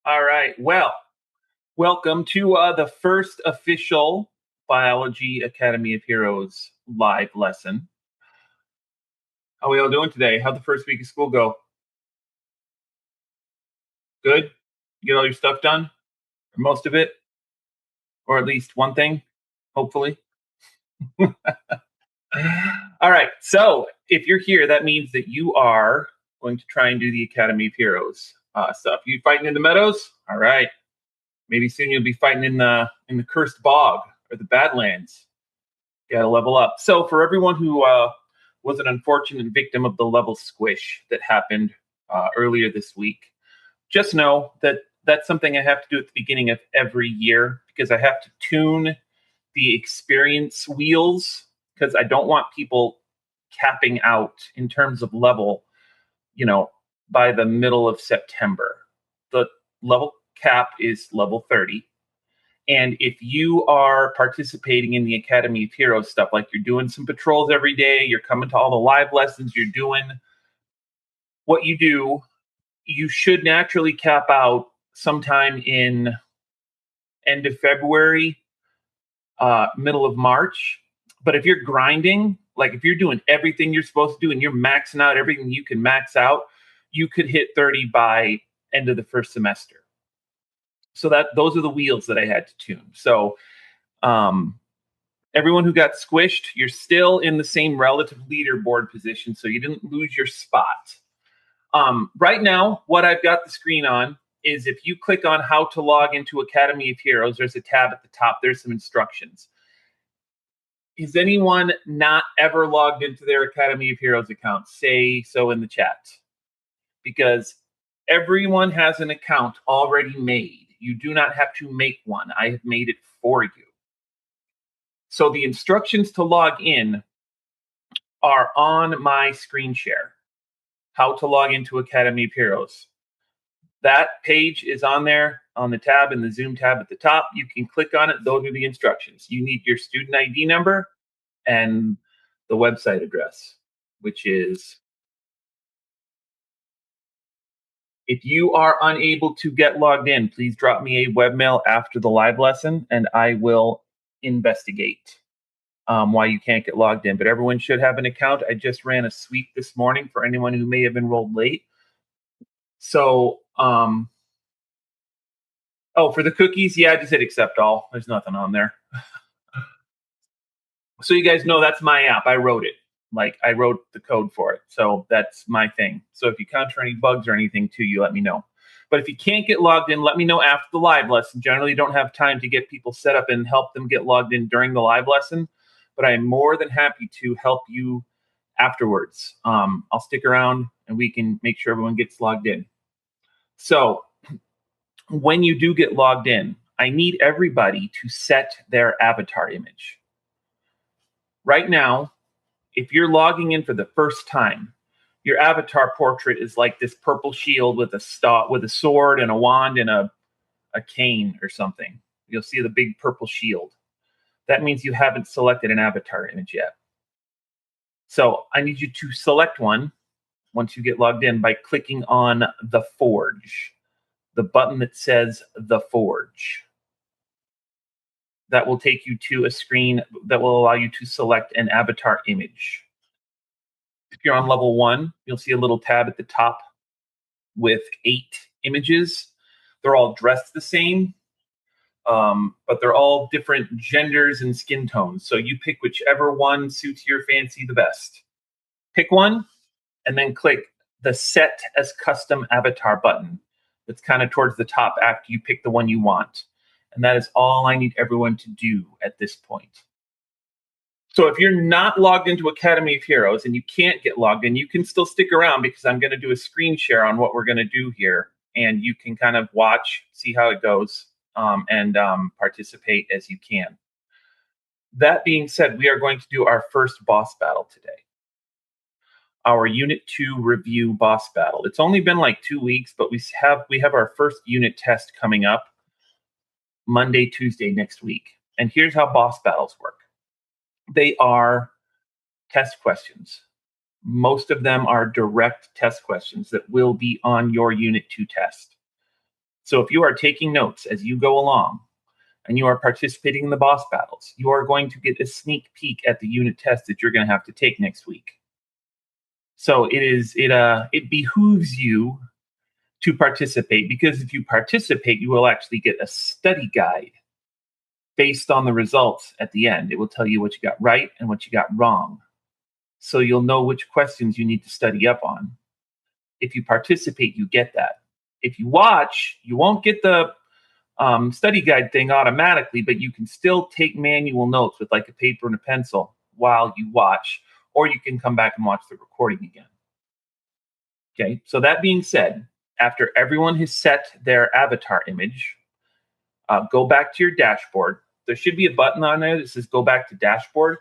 All right. Well, welcome to the first official Biology Academy of Heroes live lesson. How we all doing today? How'd the first week of school go? Good? You get all your stuff done? Or most of it? Or at least one thing, hopefully. All right. So if you're here, that means that you are going to try and do the Academy of Heroes stuff. You fighting in the meadows? All right. Maybe soon you'll be fighting in the cursed bog or the Badlands. Got to level up. So for everyone who was an unfortunate victim of the level squish that happened earlier this week, just know that that's something I have to do at the beginning of every year because I have to tune the experience wheels because I don't want people capping out in terms of level, you know, by the middle of September. The level cap is level 30. And if you are participating in the Academy of Heroes stuff, like you're doing some patrols every day, you're coming to all the live lessons, you're doing what you do, you should naturally cap out sometime in end of February, middle of March. But if you're grinding, like if you're doing everything you're supposed to do and you're maxing out everything you can max out, you could hit 30 by end of the first semester. So that those are the wheels that I had to tune. So everyone who got squished, you're still in the same relative leaderboard position, so you didn't lose your spot. Right now, what I've got the screen on is if you click on how to log into Academy of Heroes, there's a tab at the top. There's some instructions. Is anyone not ever logged into their Academy of Heroes account? Say so in the chat. Because everyone has an account already made. You do not have to make one. I have made it for you. So the instructions to log in are on my screen share. How to log into Academy of Heroes. That page is on there on the tab in the Zoom tab at the top. You can click on it. Those are the instructions. You need your student ID number and the website address, which is if you are unable to get logged in, please drop me a webmail after the live lesson and I will investigate why you can't get logged in. But everyone should have an account. I just ran a sweep this morning for anyone who may have enrolled late. So, oh, for the cookies, yeah, I just hit accept all. There's nothing on there. So you guys know that's my app. I wrote it. Like I wrote the code for it. So that's my thing. So if you encounter any bugs or anything too, you let me know. But if you can't get logged in, let me know after the live lesson. Generally, don't have time to get people set up and help them get logged in during the live lesson. But I am more than happy to help you afterwards. I'll stick around and we can make sure everyone gets logged in. So when you do get logged in, I need everybody to set their avatar image. Right now, if you're logging in for the first time, your avatar portrait is like this purple shield with a sword and a wand and a cane or something. You'll see the big purple shield. That means you haven't selected an avatar image yet. So I need you to select one once you get logged in by clicking on the Forge, the button that says the Forge. That will take you to a screen that will allow you to select an avatar image. If you're on level 1, you'll see a little tab at the top with 8 images. They're all dressed the same, but they're all different genders and skin tones. So you pick whichever one suits your fancy the best. Pick one and then click the Set as Custom Avatar button. That's kind of towards the top after you pick the one you want. And that is all I need everyone to do at this point. So if you're not logged into Academy of Heroes and you can't get logged in, you can still stick around because I'm going to do a screen share on what we're going to do here. And you can kind of watch, see how it goes, and participate as you can. That being said, we are going to do our first boss battle today. Our Unit 2 review boss battle. It's only been like 2 weeks, but we have our first unit test coming up Monday, Tuesday next week. And here's how boss battles work. They are test questions. Most of them are direct test questions that will be on your Unit 2 test. So if you are taking notes as you go along and you are participating in the boss battles, you are going to get a sneak peek at the unit test that you're going to have to take next week. So it behooves you to participate, because if you participate, you will actually get a study guide based on the results at the end. It will tell you what you got right and what you got wrong. So you'll know which questions you need to study up on. If you participate, you get that. If you watch, you won't get the study guide thing automatically, but you can still take manual notes with like a paper and a pencil while you watch, or you can come back and watch the recording again. Okay, so that being said, after everyone has set their avatar image, go back to your dashboard. There should be a button on there that says go back to dashboard,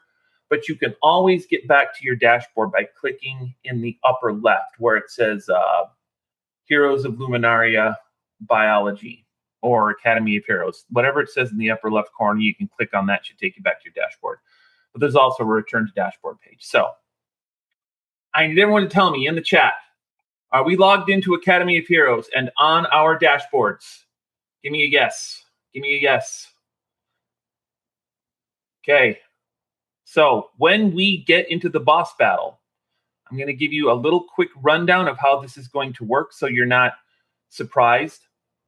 but you can always get back to your dashboard by clicking in the upper left where it says Heroes of Luminaria Biology or Academy of Heroes. Whatever it says in the upper left corner, you can click on that. It should take you back to your dashboard. But there's also a return to dashboard page. So I need everyone to tell me in the chat, are we logged into Academy of Heroes and on our dashboards? Give me a yes. Give me a yes. Okay. So when we get into the boss battle, I'm going to give you a little quick rundown of how this is going to work so you're not surprised.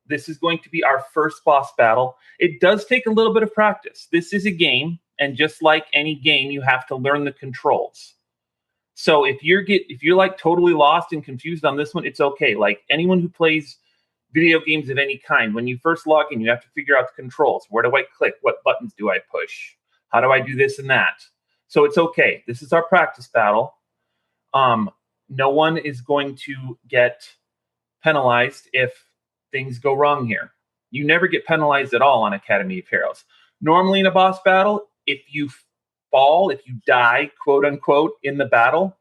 This is going to be our first boss battle. It does take a little bit of practice. This is a game, and just like any game, you have to learn the controls. So if you're like totally lost and confused on this one, it's okay. Like anyone who plays video games of any kind, when you first log in, you have to figure out the controls. Where do I click? What buttons do I push? How do I do this and that? So it's okay. This is our practice battle. No one is going to get penalized if things go wrong here. You never get penalized at all on Academy of Heroes. Normally in a boss battle, if you fall, if you die, quote unquote, in the battle,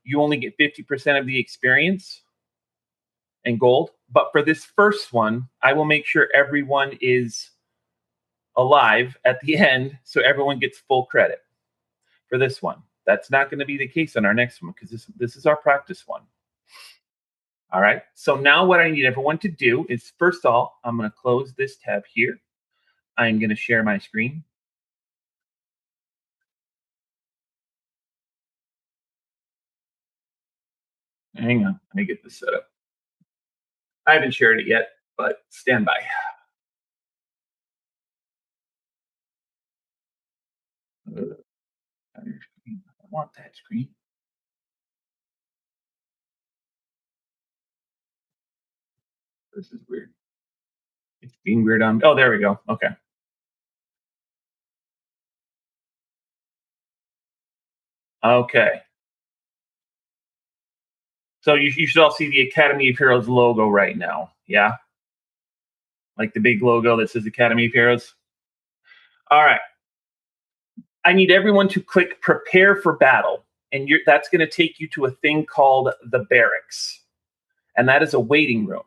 you only get 50% of the experience and gold. But for this first one, I will make sure everyone is alive at the end so everyone gets full credit for this one. That's not going to be the case on our next one because this is our practice one. All right. So now what I need everyone to do is, first of all, I'm going to close this tab here. I'm going to share my screen. Hang on. Let me get this set up. I haven't shared it yet, but stand by. I want that screen. This is weird. It's being weird on. Oh, there we go. Okay. Okay. So you should all see the Academy of Heroes logo right now. Yeah. Like the big logo that says Academy of Heroes. All right. I need everyone to click prepare for battle. And that's going to take you to a thing called the barracks. And that is a waiting room.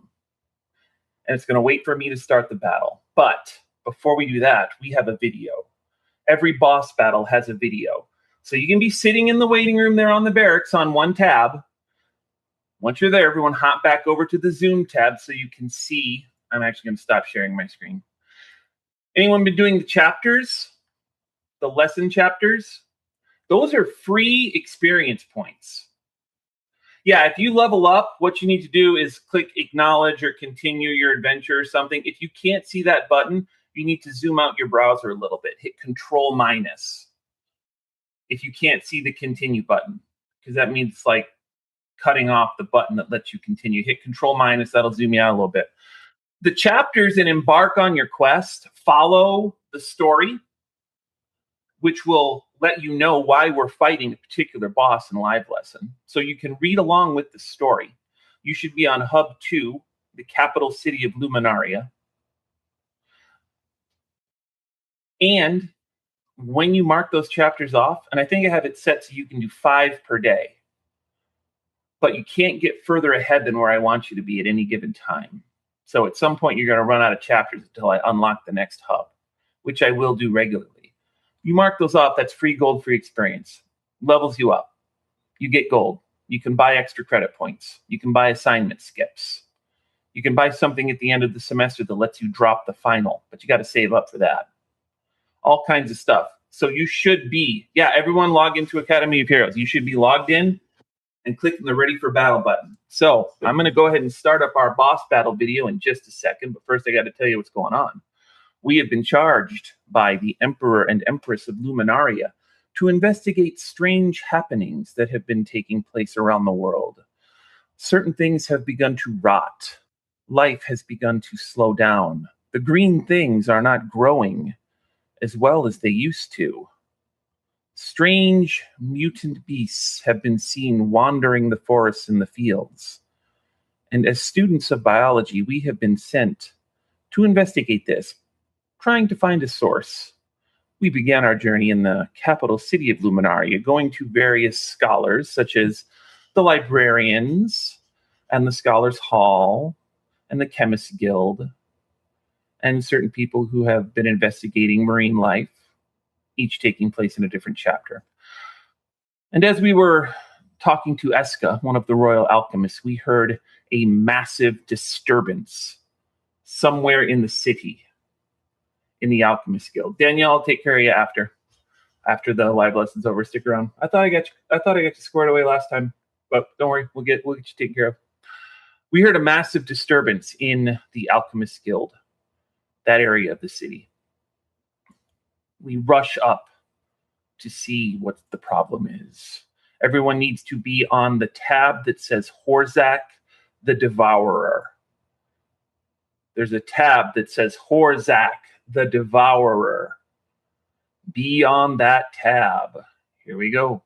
And it's going to wait for me to start the battle. But before we do that, we have a video. Every boss battle has a video. So you can be sitting in the waiting room there on the barracks on one tab. Once you're there, everyone hop back over to the Zoom tab so you can see. I'm actually going to stop sharing my screen. Anyone been doing the chapters? The lesson chapters? Those are free experience points. Yeah, if you level up, what you need to do is click acknowledge or continue your adventure or something. If you can't see that button, you need to zoom out your browser a little bit. Hit Control minus if you can't see the continue button, because that means like cutting off the button that lets you continue. Hit Control minus, that'll zoom you out a little bit. The chapters in Embark on Your Quest follow the story, which will let you know why we're fighting a particular boss in live lesson. So you can read along with the story. You should be on Hub 2, the capital city of Luminaria. And when you mark those chapters off, and I think I have it set so you can do 5 per day, but you can't get further ahead than where I want you to be at any given time. So at some point, you're going to run out of chapters until I unlock the next hub, which I will do regularly. You mark those off, that's free gold, free experience. Levels you up. You get gold. You can buy extra credit points. You can buy assignment skips. You can buy something at the end of the semester that lets you drop the final, but you got to save up for that. All kinds of stuff. So you should be, everyone log into Academy of Heroes. You should be logged in and clicking the ready for battle button. So I'm going to go ahead and start up our boss battle video in just a second. But first, I got to tell you what's going on. We have been charged by the Emperor and Empress of Luminaria to investigate strange happenings that have been taking place around the world. Certain things have begun to rot. Life has begun to slow down. The green things are not growing as well as they used to. Strange mutant beasts have been seen wandering the forests and the fields. And as students of biology, we have been sent to investigate this, trying to find a source. We began our journey in the capital city of Luminaria, going to various scholars, such as the librarians and the Scholars Hall and the Chemists Guild, and certain people who have been investigating marine life, each taking place in a different chapter. And as we were talking to Eska, one of the royal alchemists, we heard a massive disturbance somewhere in the city, in the Alchemist Guild. Danielle, I'll take care of you after the live lesson's over. Stick around. I thought I got you squared away last time, but don't worry, we'll get you taken care of. We heard a massive disturbance in the Alchemist Guild, that area of the city. We rush up to see what the problem is. Everyone needs to be on the tab that says Horzak the Devourer. There's a tab that says Horzak the Devourer. Be on that tab. Here we go.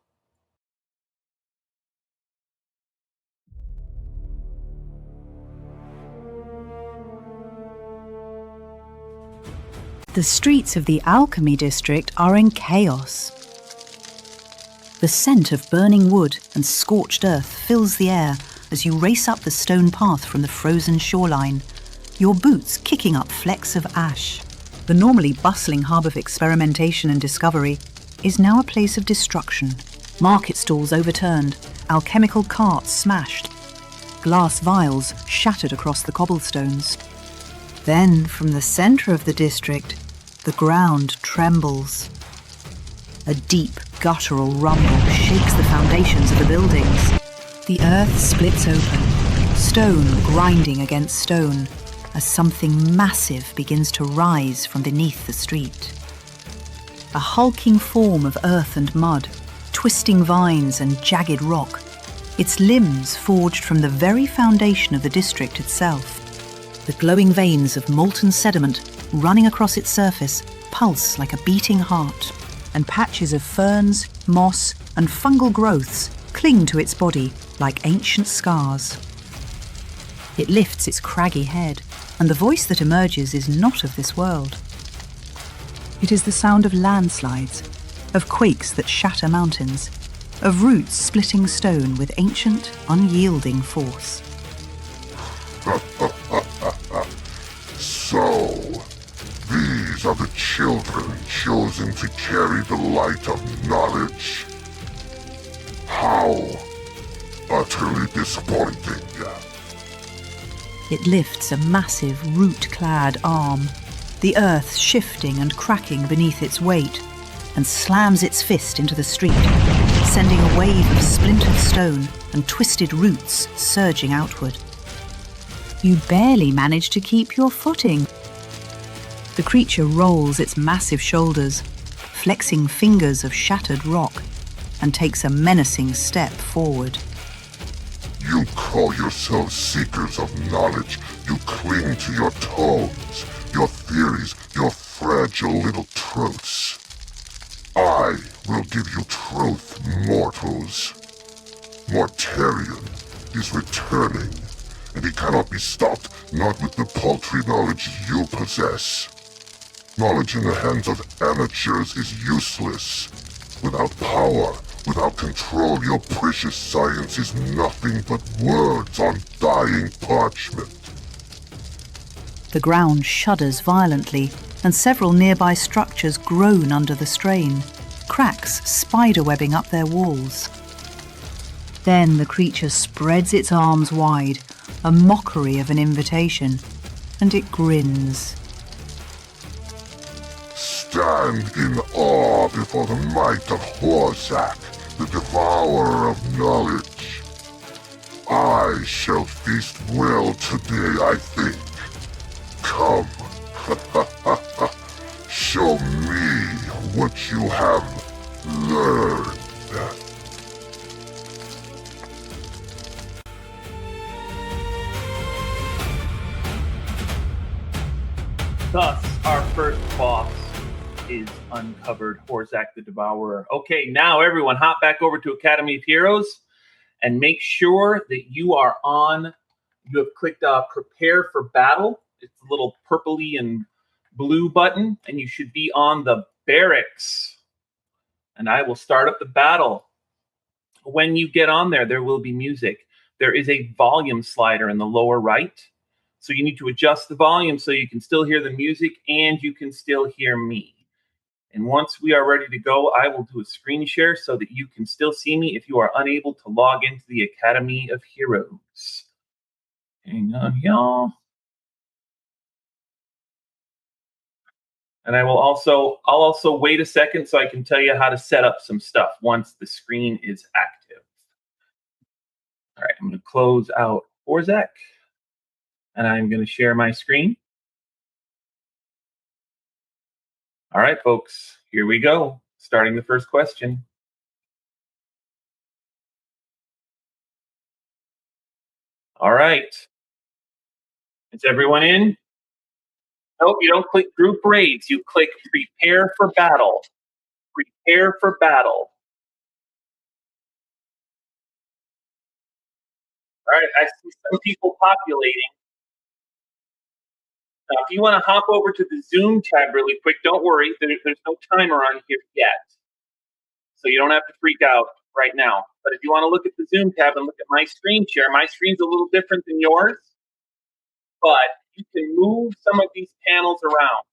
The streets of the Alchemy District are in chaos. The scent of burning wood and scorched earth fills the air as you race up the stone path from the frozen shoreline, your boots kicking up flecks of ash. The normally bustling hub of experimentation and discovery is now a place of destruction. Market stalls overturned, alchemical carts smashed, glass vials shattered across the cobblestones. Then, from the centre of the district, the ground trembles. A deep, guttural rumble shakes the foundations of the buildings. The earth splits open, stone grinding against stone, as something massive begins to rise from beneath the street. A hulking form of earth and mud, twisting vines and jagged rock, its limbs forged from the very foundation of the district itself. The glowing veins of molten sediment running across its surface pulse like a beating heart, and patches of ferns, moss, and fungal growths cling to its body like ancient scars. It lifts its craggy head, and the voice that emerges is not of this world. It is the sound of landslides, of quakes that shatter mountains, of roots splitting stone with ancient, unyielding force. So, these are the children chosen to carry the light of knowledge. How utterly disappointing. It lifts a massive, root-clad arm, the earth shifting and cracking beneath its weight, and slams its fist into the street, sending a wave of splintered stone and twisted roots surging outward. You barely manage to keep your footing. The creature rolls its massive shoulders, flexing fingers of shattered rock, and takes a menacing step forward. You call yourselves seekers of knowledge. You cling to your tomes, your theories, your fragile little truths. I will give you truth, mortals. Mortarion is returning, and he cannot be stopped, not with the paltry knowledge you possess. Knowledge in the hands of amateurs is useless. Without power, without control, your precious science is nothing but words on dying parchment. The ground shudders violently, and several nearby structures groan under the strain, cracks spiderwebbing up their walls. Then the creature spreads its arms wide, a mockery of an invitation, and it grins. Stand in awe before the might of Horzak, the Devourer of Knowledge. I shall feast well today, I think. Come, show me what you have learned. Thus, our first boss is uncovered, Horzak the Devourer. Okay, now everyone hop back over to Academy of Heroes and make sure that you are on, you have clicked Prepare for Battle. It's a little purpley and blue button, and you should be on the barracks. And I will start up the battle. When you get on there, there will be music. There is a volume slider in the lower right. So you need to adjust the volume so you can still hear the music and you can still hear me. And once we are ready to go, I will do a screen share so that you can still see me if you are unable to log into the Academy of Heroes. Hang on, y'all. And I'll also wait a second so I can tell you how to set up some stuff once the screen is active. All right, I'm going to close out Horzak. And I'm going to share my screen. All right, folks, here we go. Starting the first question. All right. Is everyone in? Nope, you don't click group raids. You click prepare for battle. Prepare for battle. All right, I see some people populating. Now, if you want to hop over to the Zoom tab really quick, don't worry. There's no timer on here yet. So you don't have to freak out right now. But if you want to look at the Zoom tab and look at my screen share, my screen's a little different than yours. But you can move some of these panels around.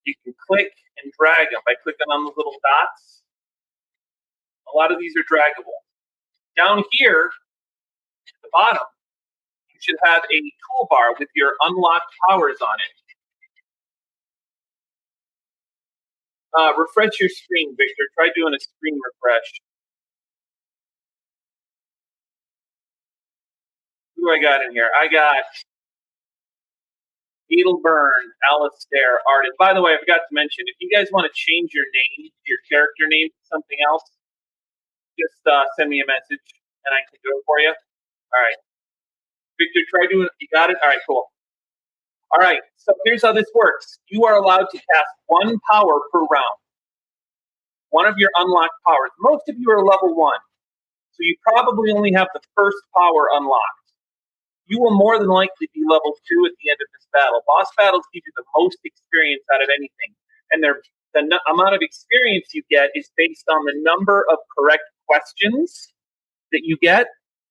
You can click and drag them by clicking on the little dots. A lot of these are draggable. Down here at the bottom, you should have a toolbar with your unlocked powers on it. Refresh your screen, Victor. Try doing a screen refresh. Who do I got in here? I got Edelburn, Alistair, Arden. By the way, I forgot to mention, if you guys want to change your name, your character name to something else, just send me a message and I can do it for you. All right. Victor, try doing it. You got it? All right, cool. All right, so here's how this works. You are allowed to cast one power per round. One of your unlocked powers. Most of you are level 1, so you probably only have the first power unlocked. You will more than likely be level 2 at the end of this battle. Boss battles give you the most experience out of anything, and the amount of experience you get is based on the number of correct questions that you get,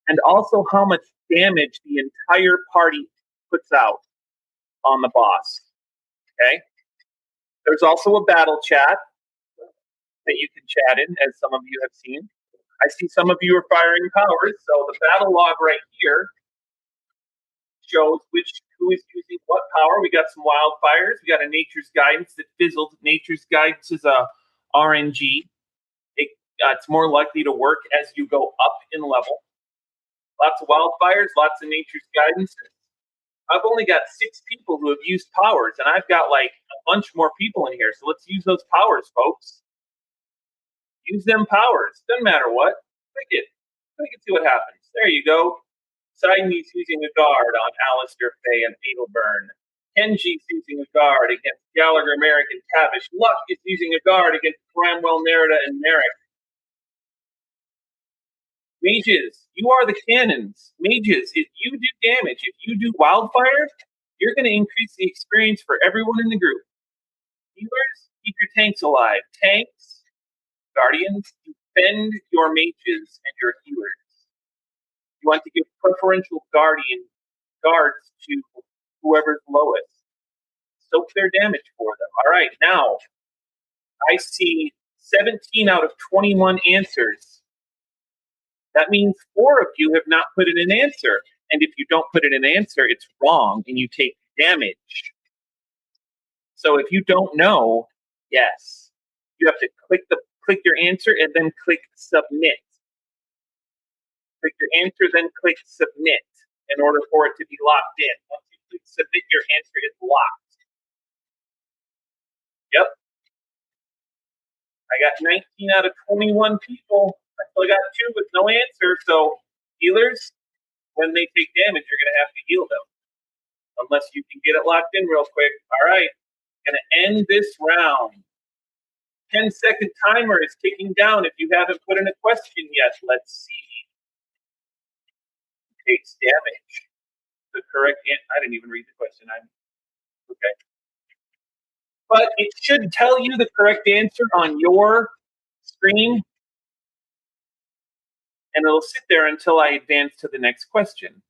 and also how much damage the entire party puts out on the boss. Okay? There's also a battle chat that you can chat in, as some of you have seen. I see some of you are firing powers, so the battle log right here shows who is using what power. We got some wildfires. We got a Nature's Guidance that fizzled. Nature's Guidance is a RNG. It's more likely to work as you go up in level. Lots of wildfires, lots of Nature's Guidance. I've only got 6 people who have used powers, and I've got like a bunch more people in here. So let's use those powers, folks. Use them powers. Doesn't matter what. Click it. Click it, see what happens. There you go. Sideme's using a guard on Alistair, Faye, and Edelburn. Kenji's using a guard against Gallagher, Merrick, and Tavish. Luck is using a guard against Bramwell, Merida, and Merrick. Mages, you are the cannons. Mages, if you do damage, if you do wildfire, you're going to increase the experience for everyone in the group. Healers, keep your tanks alive. Tanks, guardians, defend your mages and your healers. You want to give preferential guards to whoever's lowest. Soak their damage for them. All right, now I see 17 out of 21 answers That means 4 of you have not put in an answer. And if you don't put in an answer, it's wrong and you take damage. So if you don't know, yes, you have to click your answer and then click submit. Click your answer, then click submit in order for it to be locked in. Once you click submit, your answer is locked. Yep. I got 19 out of 21 people. I still got 2 with no answer. So healers, when they take damage, you're going to have to heal them. Unless you can get it locked in real quick. All right. Going to end this round. 10-second timer is ticking down if you haven't put in a question yet. Let's see. Takes damage. The correct I didn't even read the question. Okay. But it should tell you the correct answer on your screen. And it'll sit there until I advance to the next question.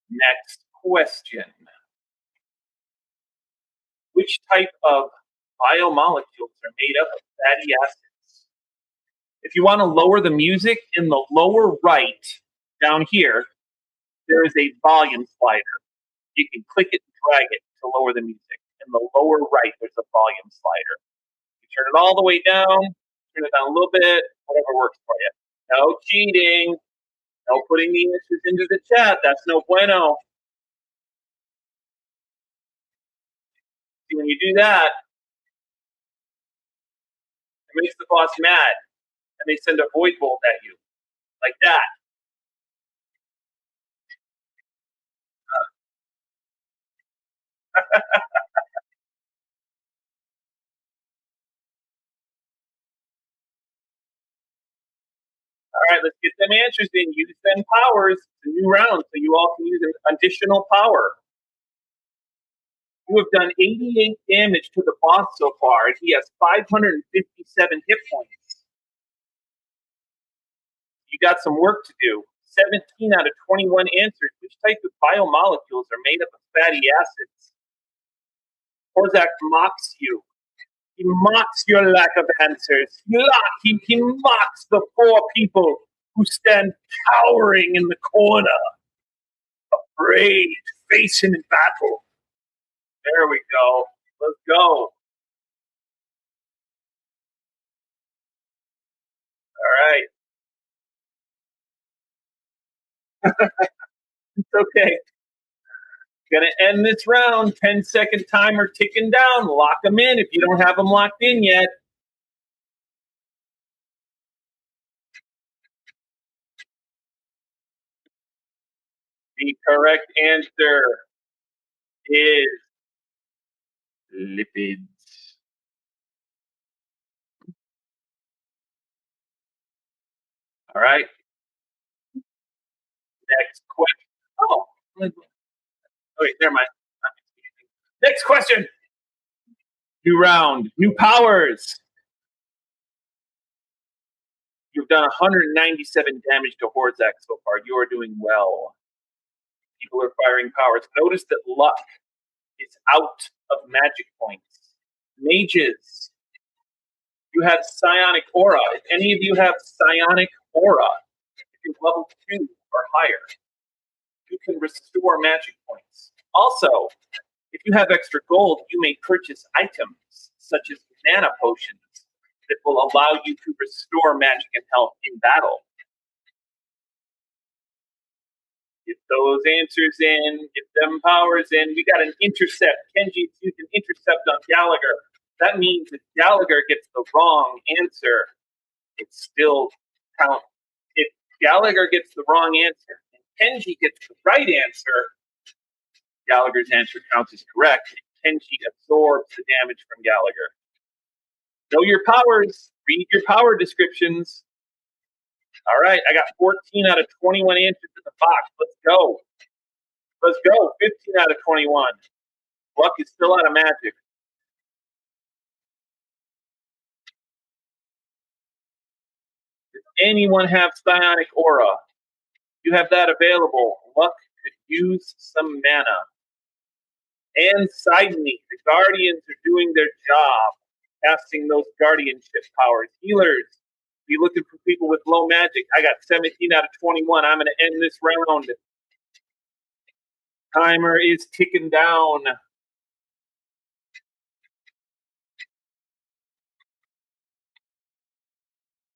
Next question. Which type of biomolecules are made up of fatty acids? If you want to lower the music, in the lower right, down here, there is a volume slider. You can click it and drag it to lower the music. In the lower right, there's a volume slider. You turn it all the way down, turn it down a little bit, whatever works for you. No cheating. No putting the answers into the chat. That's no bueno. See, when you do that, it makes the boss mad. And they send a void bolt at you. Like that. All right, let's get them answers in. Use them powers. It's a new round, so you all can use an additional power. You have done 88 damage to the boss so far, and he has 557 hit points. You got some work to do. 17 out of 21 answers. Which type of biomolecules are made up of fatty acids? Horzak mocks you. He mocks your lack of answers. He mocks the 4 people who stand cowering in the corner, afraid, facing in battle. There we go. Let's go. All right. It's okay. Gonna end this round. 10-second timer ticking down. Lock them in if you don't have them locked in yet. The correct answer is lipids. All right. Next question. Oh, wait, never mind. Next question. New round. New powers. You've done 197 damage to Horzak so far. You are doing well. People are firing powers. Notice that luck is out of magic points. Mages. You have psionic aura. If any of you have psionic aura, if you're level 2 or higher, you can restore magic points. Also, if you have extra gold, you may purchase items such as mana potions that will allow you to restore magic and health in battle. Get those answers in, get them powers in. We got an intercept. Kenji's used an intercept on Gallagher. That means if Gallagher gets the wrong answer, it still counts. If Gallagher gets the wrong answer and Kenji gets the right answer, Gallagher's answer counts as correct. Kenji absorbs the damage from Gallagher. Know your powers. Read your power descriptions. All right, I got 14 out of 21 answers in the box. Let's go. Let's go. 15 out of 21. Luck is still out of magic. Does anyone have psionic aura? You have that available. Luck could use some mana. And Sidney, the Guardians are doing their job, casting those guardianship powers. Healers, Be looking for people with low magic. I got 17 out of 21. I'm going to end this round. Timer is ticking down.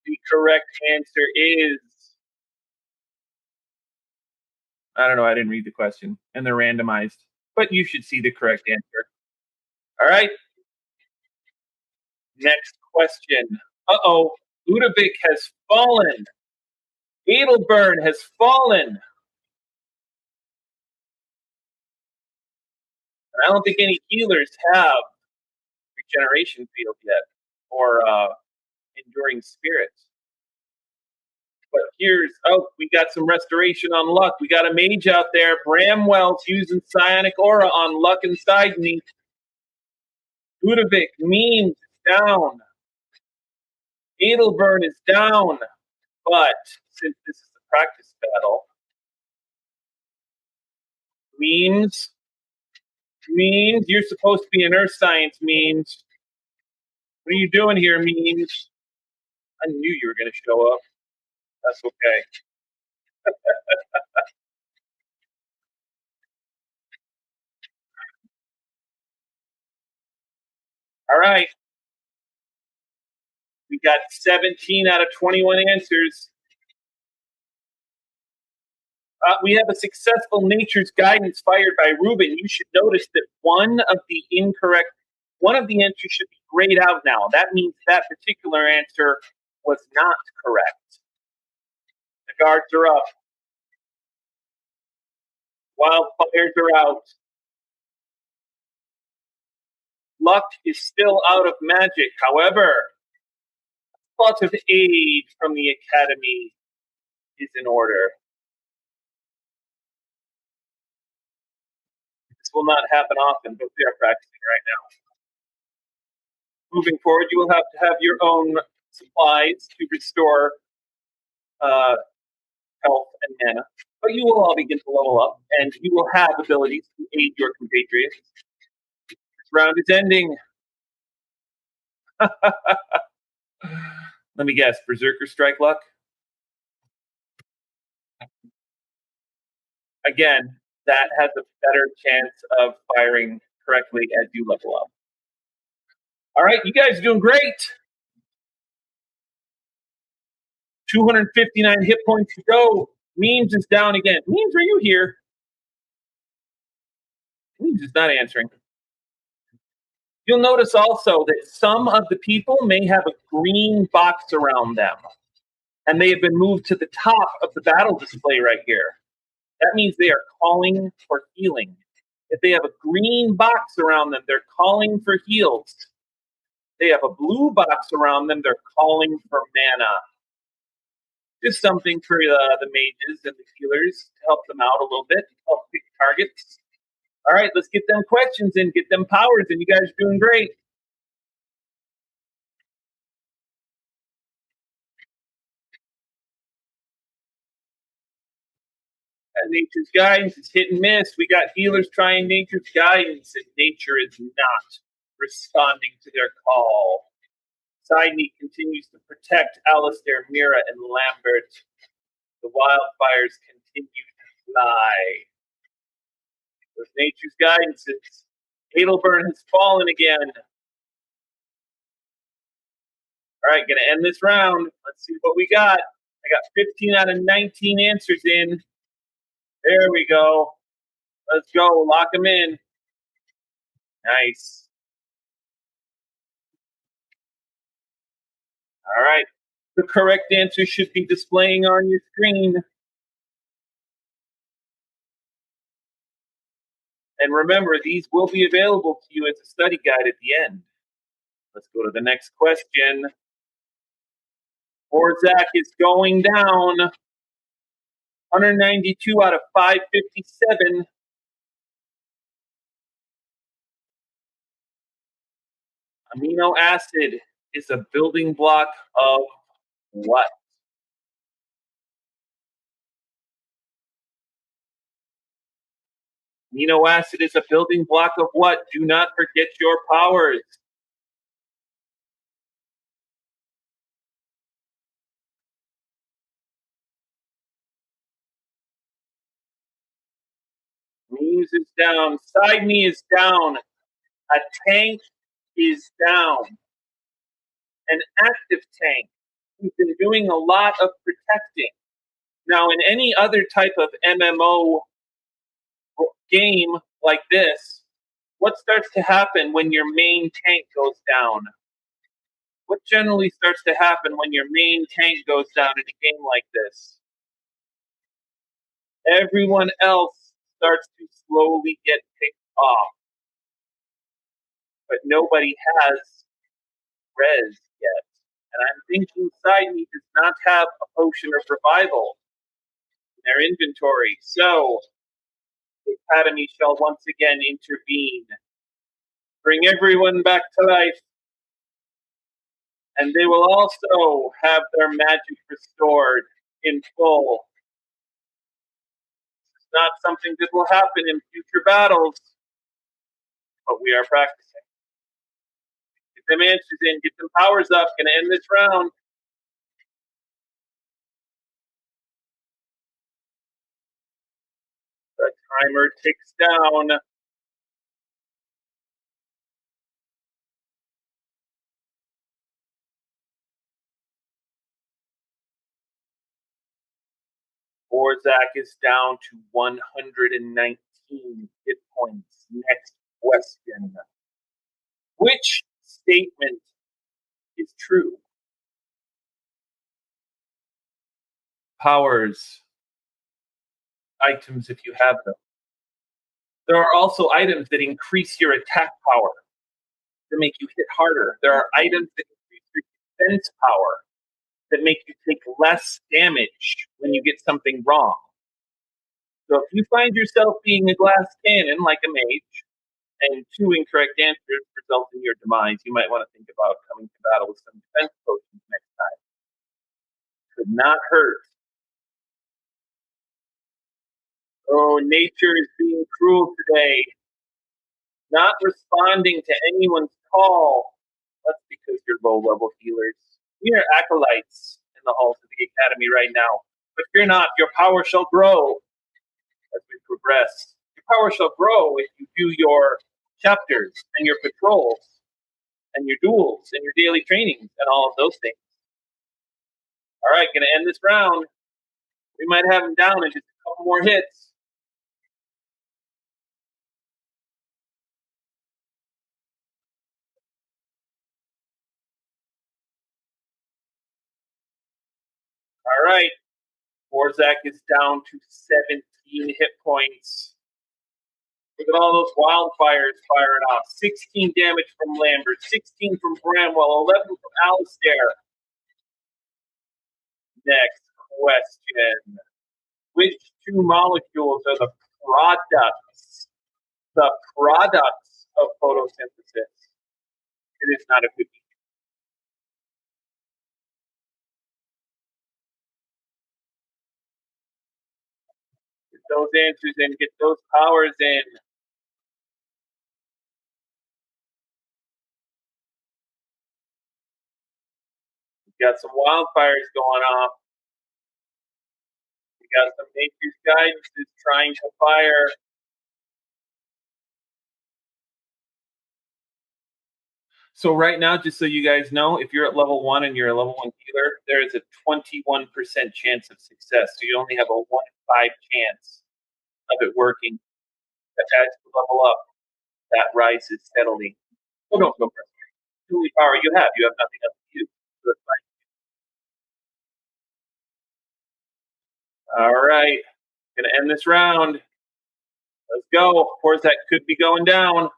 The correct answer is... I don't know. I didn't read the question. And they're randomized. But you should see the correct answer. All right. Next question. Uh-oh. Ludovic has fallen. Edelburn has fallen. And I don't think any healers have regeneration field yet. Or enduring spirits. But here's, we got some restoration on luck. We got a mage out there. Bramwell's using psionic aura on luck inside me. Ludovic, memes down. Edelburn is down. But since this is a practice battle, memes, you're supposed to be an earth science memes. What are you doing here, memes? I knew you were going to show up. That's okay. All right. We got 17 out of 21 answers. We have a successful nature's guidance fired by Ruben. You should notice that one of the answers should be grayed out now. That means that particular answer was not correct. The guards are up. Wildfires are out. Luck is still out of magic. However, lots of aid from the academy is in order. This will not happen often, but we are practicing right now. Moving forward, you will have to have your own supplies to restore health and mana, but you will all begin to level up, and you will have abilities to aid your compatriots. This round is ending. Let me guess, Berserker Strike Luck? Again, that has a better chance of firing correctly as you level up. All right, you guys are doing great. 259 hit points to go. Memes is down again. Memes, are you here? Memes is not answering. You'll notice also that some of the people may have a green box around them, and they have been moved to the top of the battle display right here. That means they are calling for healing. If they have a green box around them, they're calling for heals. They have a blue box around them, they're calling for mana. Just something for the mages and the healers to help them out a little bit, help pick targets. All right, let's get them questions in, get them powers in. You guys are doing great. Nature's guidance is hit and miss. We got healers trying nature's guidance, and nature is not responding to their call. Sidney continues to protect Alistair, Mira, and Lambert. The wildfires continue to fly. With nature's guidance, Edelburn has fallen again. All right, gonna end this round. Let's see what we got. I got 15 out of 19 answers in. There we go. Let's go. Lock them in. Nice. All right. The correct answer should be displaying on your screen. And remember, these will be available to you as a study guide at the end. Let's go to the next question. Horzak is going down. 192 out of 557. Amino acid is a building block of what? Amino acid is a building block of what? Do not forget your powers. teams is down. Side me is down. A tank is down. An active tank who's been doing a lot of protecting. Now, in any other type of MMO game like this, what starts to happen when your main tank goes down? What generally starts to happen when your main tank goes down in a game like this? Everyone else starts to slowly get picked off. But nobody has res yet. And I'm thinking Sidney does not have a potion of revival in their inventory. So the Academy shall once again intervene. Bring everyone back to life. And they will also have their magic restored in full. It's not something that will happen in future battles, but we are practicing. Get them answers in, get them powers up. Gonna end this round. The timer ticks down. Horzak is down to 119 hit points. Next question. Which statement is true? Powers. Items if you have them. There are also items that increase your attack power, that make you hit harder. There are items that increase your defense power, that make you take less damage when you get something wrong. So if you find yourself being a glass cannon like a mage, and two incorrect answers result in your demise, you might want to think about coming to battle with some defense potions next time. Could not hurt. Oh, nature is being cruel today. Not responding to anyone's call. That's because you're low-level healers. We are acolytes in the halls of the Academy right now. But fear not, your power shall grow as we progress. Your power shall grow if you do your chapters and your patrols and your duels and your daily trainings and all of those things. All right, going to end this round. We might have him down in just a couple more hits. All right. Horzak is down to 17 hit points. Look at all those wildfires firing off. 16 damage from Lambert, 16 from Bramwell, 11 from Alistair. Next question. Which two molecules are the products of photosynthesis? It is not a cookie. Get those answers in, get those powers in. We got some wildfires going off. We got some nature's guidance is trying to fire. So right now, just so you guys know, if you're at level 1 and you're a level 1 healer, there is a 21% chance of success. So you only have a 1 in 5 chance of it working. But as you level up, that rises steadily. So don't feel frustrated. The only power you have nothing else to use. So it's fine. All right, gonna end this round. Let's go. Of course, that could be going down.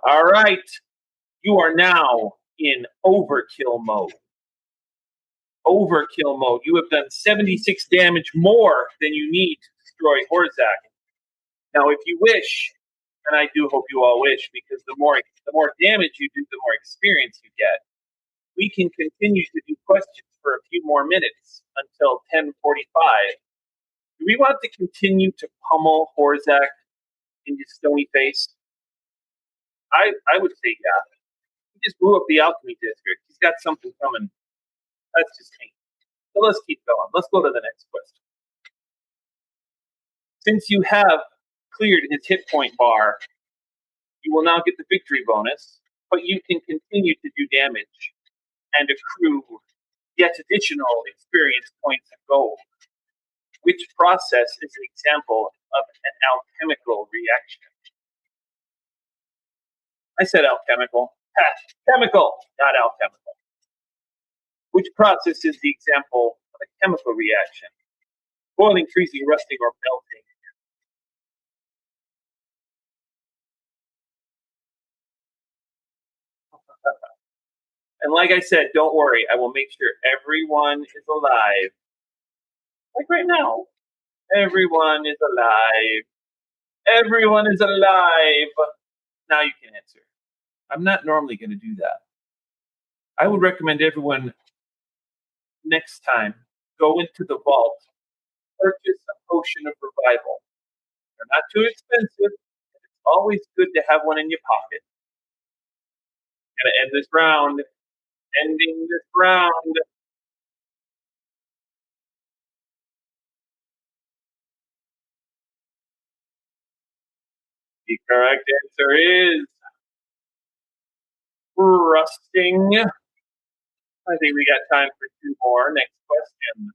All right, you are now in overkill mode. Overkill mode. You have done 76 damage more than you need to destroy Horzak. Now, if you wish, and I do hope you all wish, because the more damage you do, the more experience you get. We can continue to do questions for a few more minutes until 10:45. Do we want to continue to pummel Horzak in his stony face? I would say yeah. He just blew up the alchemy district. He's got something coming. That's just me. So let's keep going. Let's go to the next question. Since you have cleared his hit point bar, you will now get the victory bonus, but you can continue to do damage and accrue yet additional experience points and gold. Which process is an example of an alchemical reaction? I said alchemical. Chemical, not alchemical. Which process is the example of a chemical reaction? Boiling, freezing, rusting, or melting? And like I said, don't worry. I will make sure everyone is alive. Like right now. Everyone is alive. Everyone is alive. Now you can answer. I'm not normally going to do that. I would recommend everyone next time go into the vault, purchase a potion of revival. They're not too expensive. It's always good to have one in your pocket. Gonna end this round. Ending this round. The correct answer is rusting. I think we got time for two more. Next question.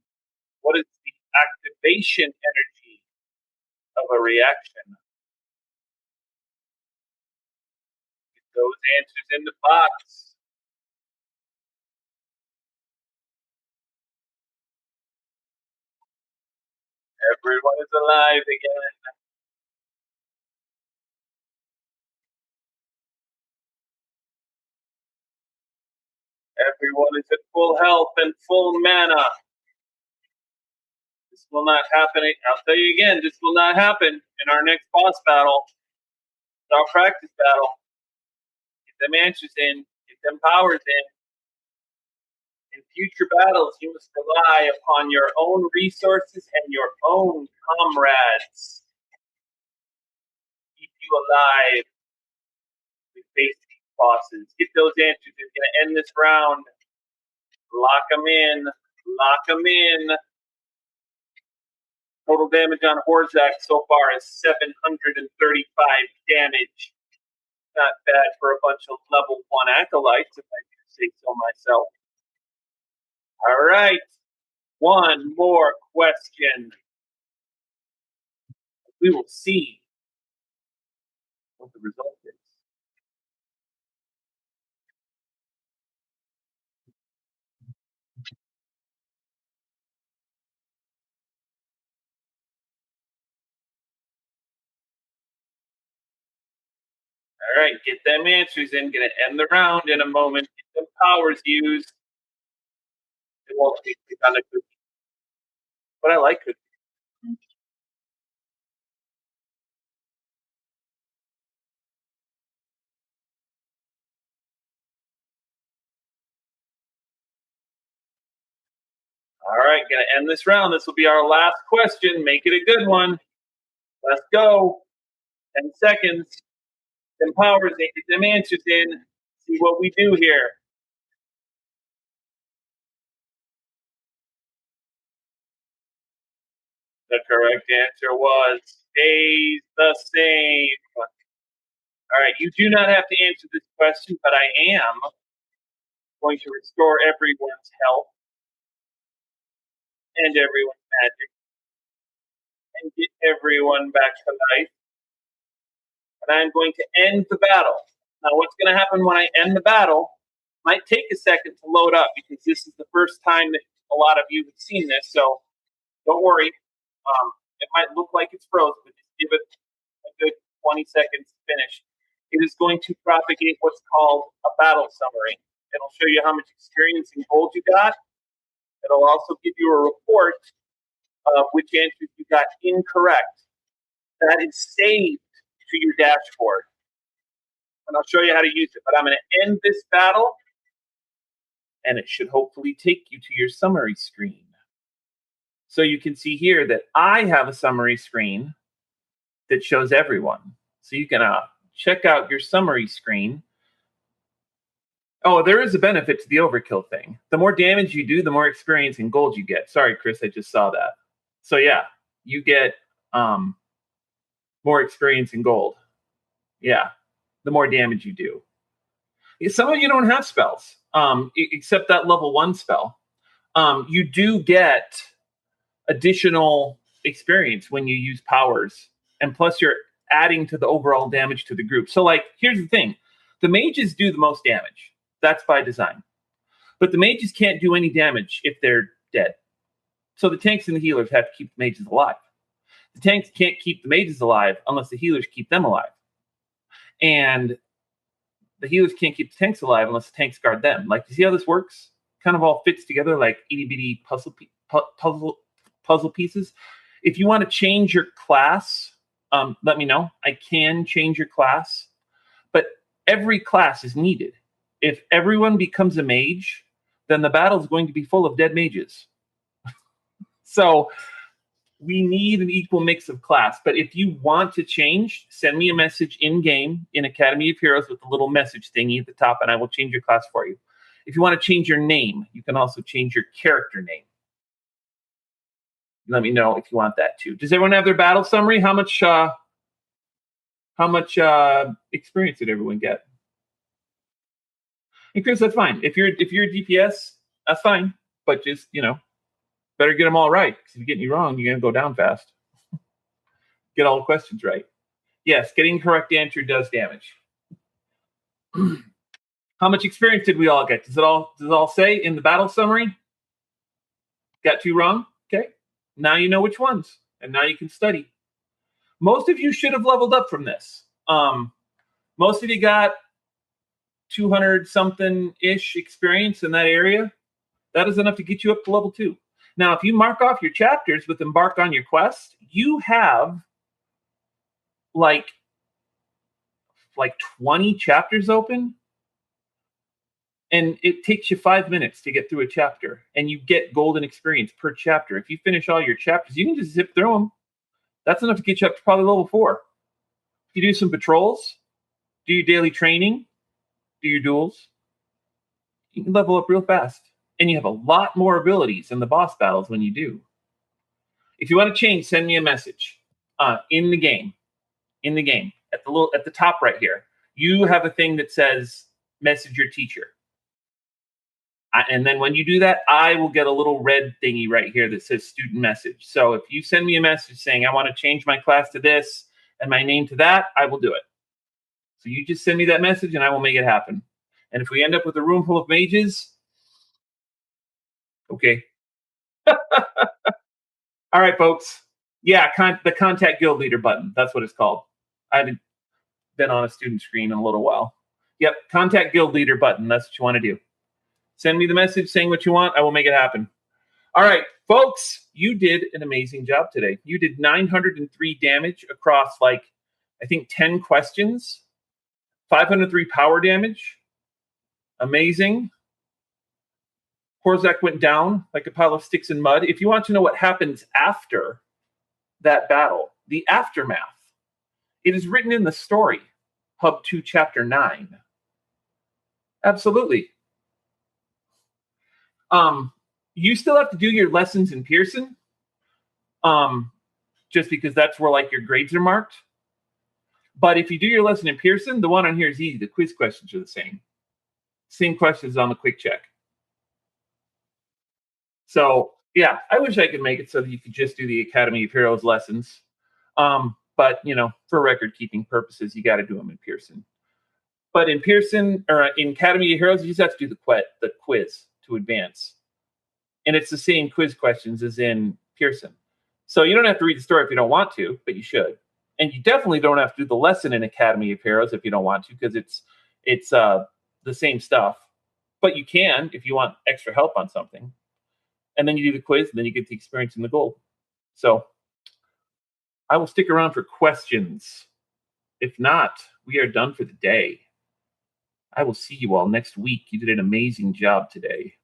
What is the activation energy of a reaction? Get those answers in the box. Everyone is alive again. Everyone is at full health and full mana. This will not happen. I'll tell you again, this will not happen in our next boss battle. It's our practice battle. Get them answers in. Get them powers in. In future battles, you must rely upon your own resources and your own comrades. Keep you alive. We face these bosses. Get those answers. It's going to end this round. Lock them in. Lock them in. Total damage on Horzak so far is 735 damage. Not bad for a bunch of level 1 acolytes, if I do say so myself. All right. One more question. We will see what the result is. All right, get them answers in. Gonna end the round in a moment. Get them powers used. It won't take on a cookie. But I like cookies. All right, gonna end this round. This will be our last question. Make it a good one. Let's go. 10 seconds. Them powers in, get them answers in. See what we do here. The correct answer was stays the same. All right, you do not have to answer this question, but I am going to restore everyone's health and everyone's magic and get everyone back to life. And I'm going to end the battle. Now, what's going to happen when I end the battle might take a second to load up because this is the first time that a lot of you have seen this. So don't worry. It might look like it's frozen, but just give it a good 20 seconds to finish. It is going to propagate what's called a battle summary. It'll show you how much experience and gold you got. It'll also give you a report of which answers you got incorrect. That is saved to your dashboard. And I'll show you how to use it. But I'm going to end this battle, and it should hopefully take you to your summary screen. So you can see here that I have a summary screen that shows everyone. So you can check out your summary screen Oh, there is a benefit to the overkill thing. The more damage you do, the more experience and gold you get. Sorry, Chris, I just saw that. So yeah, you get more experience and gold. Yeah, the more damage you do. Some of you don't have spells, except that level 1 spell. You do get additional experience when you use powers, and plus you're adding to the overall damage to the group. So like, here's the thing. The mages do the most damage. That's by design. But the mages can't do any damage if they're dead. So the tanks and the healers have to keep the mages alive. The tanks can't keep the mages alive unless the healers keep them alive. And the healers can't keep the tanks alive unless the tanks guard them. Like, you see how this works? Kind of all fits together like itty bitty puzzle pieces. If you want to change your class, let me know. I can change your class, but every class is needed. If everyone becomes a mage, then the battle is going to be full of dead mages. So we need an equal mix of class. But if you want to change, send me a message in-game in Academy of Heroes with the little message thingy at the top, and I will change your class for you. If you want to change your name, you can also change your character name. Let me know if you want that too. Does everyone have their battle summary? How much experience did everyone get? And Chris, that's fine. If you're a DPS, that's fine. But just, better get them all right. Because if you get any wrong, you're going to go down fast. Get all the questions right. Yes, getting correct answer does damage. How much experience did we all get? Does it all say in the battle summary? Got 2 wrong? Okay. Now you know which ones. And now you can study. Most of you should have leveled up from this. Most of you got 200 something ish experience in that area. That is enough to get you up to level 2. Now, if you mark off your chapters with embark on your quest, you have like 20 chapters open, and it takes you 5 minutes to get through a chapter, and you get golden experience per chapter. If you finish all your chapters, you can just zip through them. That's enough to get you up to probably level 4. If you do some patrols, do your daily training, do your duels, you can level up real fast. And you have a lot more abilities in the boss battles when you do. If you want to change, send me a message in the game. In the game, at the top right here, you have a thing that says message your teacher. And then when you do that, I will get a little red thingy right here that says student message. So if you send me a message saying I want to change my class to this and my name to that, I will do it. So you just send me that message and I will make it happen. And if we end up with a room full of mages, okay. All right, folks. Yeah, the contact guild leader button. That's what it's called. I haven't been on a student screen in a little while. Yep, contact guild leader button. That's what you want to do. Send me the message saying what you want. I will make it happen. All right, folks, you did an amazing job today. You did 903 damage across, I think 10 questions, 503 power damage. Amazing. Horzak went down like a pile of sticks and mud. If you want to know what happens after that battle, the aftermath, it is written in the story, Hub 2, Chapter 9. Absolutely. You still have to do your lessons in Pearson, just because that's where your grades are marked. But if you do your lesson in Pearson, the one on here is easy. The quiz questions are the same. Same questions on the quick check. So yeah, I wish I could make it so that you could just do the Academy of Heroes lessons. But for record keeping purposes, you got to do them in Pearson. But in Pearson or in Academy of Heroes, you just have to do the quiz to advance. And it's the same quiz questions as in Pearson. So you don't have to read the story if you don't want to, but you should. And you definitely don't have to do the lesson in Academy of Heroes if you don't want to, because it's the same stuff. But you can if you want extra help on something. And then you do the quiz, and then you get the experience in the gold. So I will stick around for questions. If not, we are done for the day. I will see you all next week. You did an amazing job today.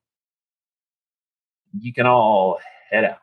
You can all head out.